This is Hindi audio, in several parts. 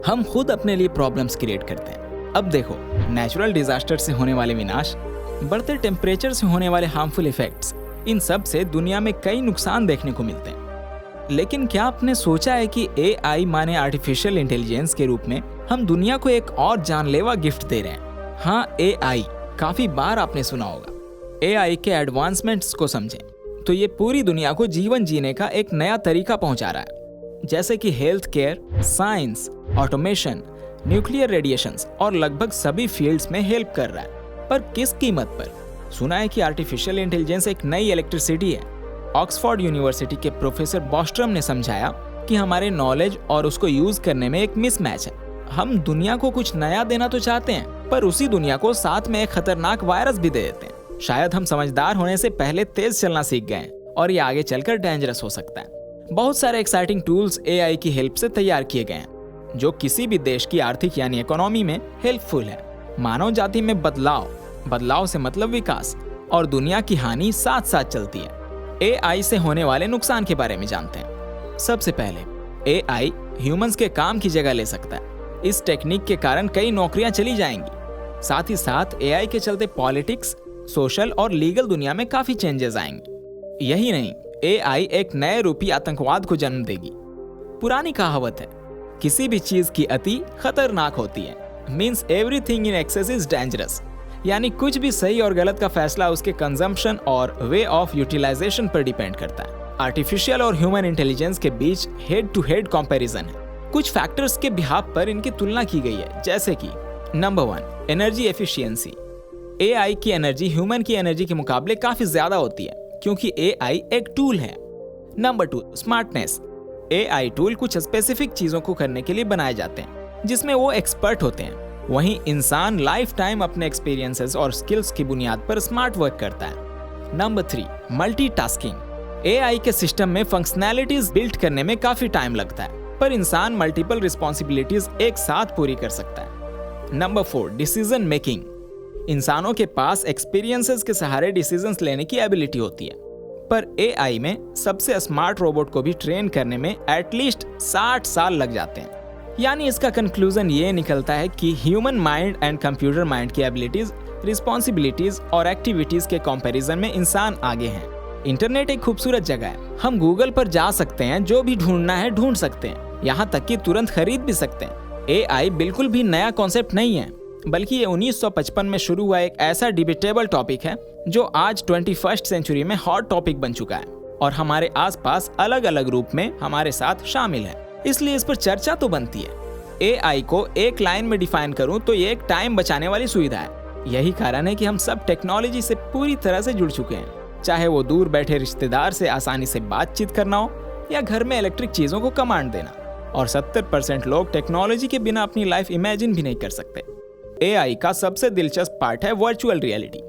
हम खुद अपने लिए प्रॉब्लम्स क्रिएट करते हैं। अब देखो, नेचुरल डिजास्टर से होने वाले विनाश, बढ़ते टेम्परेचर से होने वाले हार्मफुल इफेक्ट्स, इन सब से दुनिया में कई नुकसान देखने को मिलते हैं। लेकिन क्या आपने सोचा है कि AI माने आर्टिफिशियल इंटेलिजेंस के रूप में हम दुनिया को एक और जानलेवा गिफ्ट दे रहे हैं। हाँ, AI, काफी बार आपने सुना होगा। AI के एडवांसमेंट्स को समझें तो ये पूरी दुनिया को जीवन जीने का एक नया तरीका पहुंचा रहा है, जैसे कि health care, science, automation, nuclear radiations और लगभग सभी फील्ड्स में हेल्प कर रहा है। पर किस कीमत पर? सुना है कि आर्टिफिशियल इंटेलिजेंस एक नई इलेक्ट्रिसिटी है। ऑक्सफोर्ड यूनिवर्सिटी के प्रोफेसर बॉस्ट्रम ने समझाया कि हमारे नॉलेज और उसको यूज करने में एक मिसमैच है। हम दुनिया को कुछ नया देना तो चाहते हैं, पर उसी दुनिया को साथ में एक खतरनाक वायरस भी दे देते हैं। शायद हम समझदार होने से पहले तेज चलना सीख गए और ये आगे चलकर डेंजरस हो सकता है। बहुत सारे एक्साइटिंग टूल्स AI की हेल्प से तैयार किए गए हैं, जो किसी भी देश की आर्थिक यानी इकोनॉमी में हेल्पफुल है। मानव जाति में बदलाव से मतलब विकास और दुनिया की हानि साथ साथ चलती है। AI से होने वाले नुकसान के बारे में जानते हैं। सबसे पहले, AI ह्यूमंस के काम की जगह ले सकता है। इस टेक्निक के कारण कई नौकरियां चली जाएंगी। साथ ही साथ AI के चलते पॉलिटिक्स, सोशल और लीगल दुनिया में काफी चेंजेस आएंगे। यही नहीं, AI एक नए रूपी आतंकवाद को जन्म देगी। पुरानी कहावत है, किसी भी चीज की अति खतरनाक होती है। Means everything in excess is dangerous. यानी कुछ भी सही और गलत का फैसला उसके कंजम्पशन और वे ऑफ यूटिलाइजेशन पर डिपेंड करता है। आर्टिफिशियल और ह्यूमन इंटेलिजेंस के बीच हेड टू हेड कंपैरिजन है। कुछ फैक्टर्स के बिहाफ पर इनकी तुलना की गई है, जैसे कि नंबर 1, एनर्जी एफिशिएंसी। AI की एनर्जी ह्यूमन की एनर्जी के मुकाबले काफी ज्यादा होती है, क्योंकि AI एक टूल है। Number 2, smartness. AI टूल कुछ स्पेसिफिक चीजों को करने के लिए बनाए जाते हैं, जिसमें वो एक्सपर्ट होते हैं। वहीं इंसान लाइफ टाइम अपने एक्सपीरियंसेस और स्किल्स की बुनियाद पर स्मार्ट वर्क करता है। Number 3, multitasking. AI के सिस्टम में फंक्शनैलिटीज बिल्ड करने में काफी टाइम लगता है, पर इंसान मल्टीपल रिस्पॉन्सिबिलिटीज एक साथ पूरी कर सकता है। Number 4, decision making. इंसानों के पास एक्सपीरियंसेस के सहारे डिसीजंस लेने की एबिलिटी होती है, पर AI में सबसे स्मार्ट रोबोट को भी ट्रेन करने में एटलीस्ट 60 साल लग जाते हैं। यानी इसका कंक्लूजन ये निकलता है कि human mind and computer mind की एबिलिटीज, रिस्पॉन्सिबिलिटीज और एक्टिविटीज के कंपैरिजन में इंसान आगे हैं। इंटरनेट एक खूबसूरत जगह है। हम गूगल पर जा सकते हैं, जो भी ढूंढना है ढूंढ सकते हैं, यहाँ तक कि तुरंत खरीद भी सकते हैं। AI बिल्कुल भी नया कॉन्सेप्ट नहीं है, बल्कि ये 1955 में शुरू हुआ एक ऐसा डिबेटेबल टॉपिक है जो आज 21st सेंचुरी में हॉट टॉपिक बन चुका है और हमारे आसपास अलग अलग रूप में हमारे साथ शामिल है। इसलिए इस पर चर्चा तो बनती है। AI को एक लाइन में डिफाइन करूं तो ये एक टाइम बचाने वाली सुविधा है। यही कारण है कि हम सब टेक्नोलॉजी से पूरी तरह से जुड़ चुके हैं, चाहे वो दूर बैठे रिश्तेदार से आसानी से बातचीत करना हो या घर में इलेक्ट्रिक चीजों को कमांड देना। और 70% लोग टेक्नोलॉजी के बिना अपनी लाइफ इमेजिन भी नहीं कर सकते। AI का सबसे दिलचस्प पार्ट है वर्चुअल रियलिटी।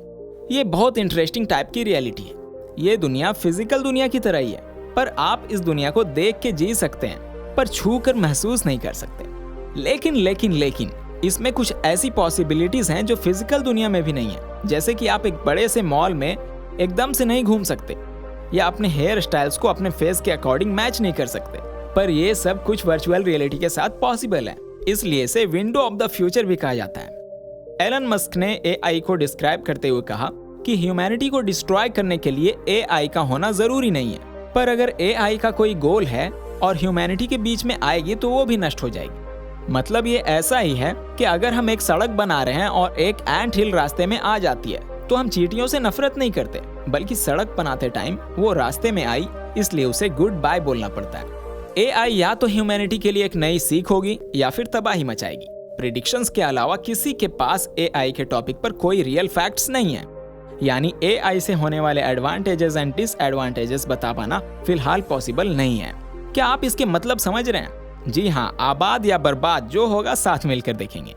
ये बहुत इंटरेस्टिंग टाइप की रियलिटी है। ये दुनिया फिजिकल दुनिया की तरह ही है, पर आप इस दुनिया को देख के जी सकते हैं, पर छू कर महसूस नहीं कर सकते। लेकिन इसमें कुछ ऐसी पॉसिबिलिटीज हैं जो फिजिकल दुनिया में भी नहीं है। जैसे कि आप एक बड़े से मॉल में एकदम से नहीं घूम सकते, या अपने हेयर स्टाइल्स को अपने फेस के अकॉर्डिंग मैच नहीं कर सकते, पर ये सब कुछ वर्चुअल रियलिटी के साथ पॉसिबल है। इसलिए इसे विंडो ऑफ द फ्यूचर भी कहा जाता है। एलन मस्क ने AI को डिस्क्राइब करते हुए कहा कि ह्यूमैनिटी को डिस्ट्रॉय करने के लिए AI का होना जरूरी नहीं है, पर अगर AI का कोई गोल है और ह्यूमैनिटी के बीच में आएगी तो वो भी नष्ट हो जाएगी। मतलब ये ऐसा ही है कि अगर हम एक सड़क बना रहे हैं और एक एंट हिल रास्ते में आ जाती है, तो हम चींटियों से नफरत नहीं करते, बल्कि सड़क बनाते टाइम वो रास्ते में आई, इसलिए उसे गुड बाय बोलना पड़ता है। AI या तो ह्यूमैनिटी के लिए एक नई सीख होगी या फिर तबाही मचाएगी। प्रेडिक्शंस के अलावा किसी के पास AI के टॉपिक पर कोई रियल फैक्ट्स नहीं है। यानी AI से होने वाले एडवांटेजेस एंड डिसएडवांटेजेस बता पाना फिलहाल पॉसिबल नहीं है। क्या आप इसके मतलब समझ रहे हैं? जी हाँ, आबाद या बर्बाद जो होगा साथ मिलकर देखेंगे।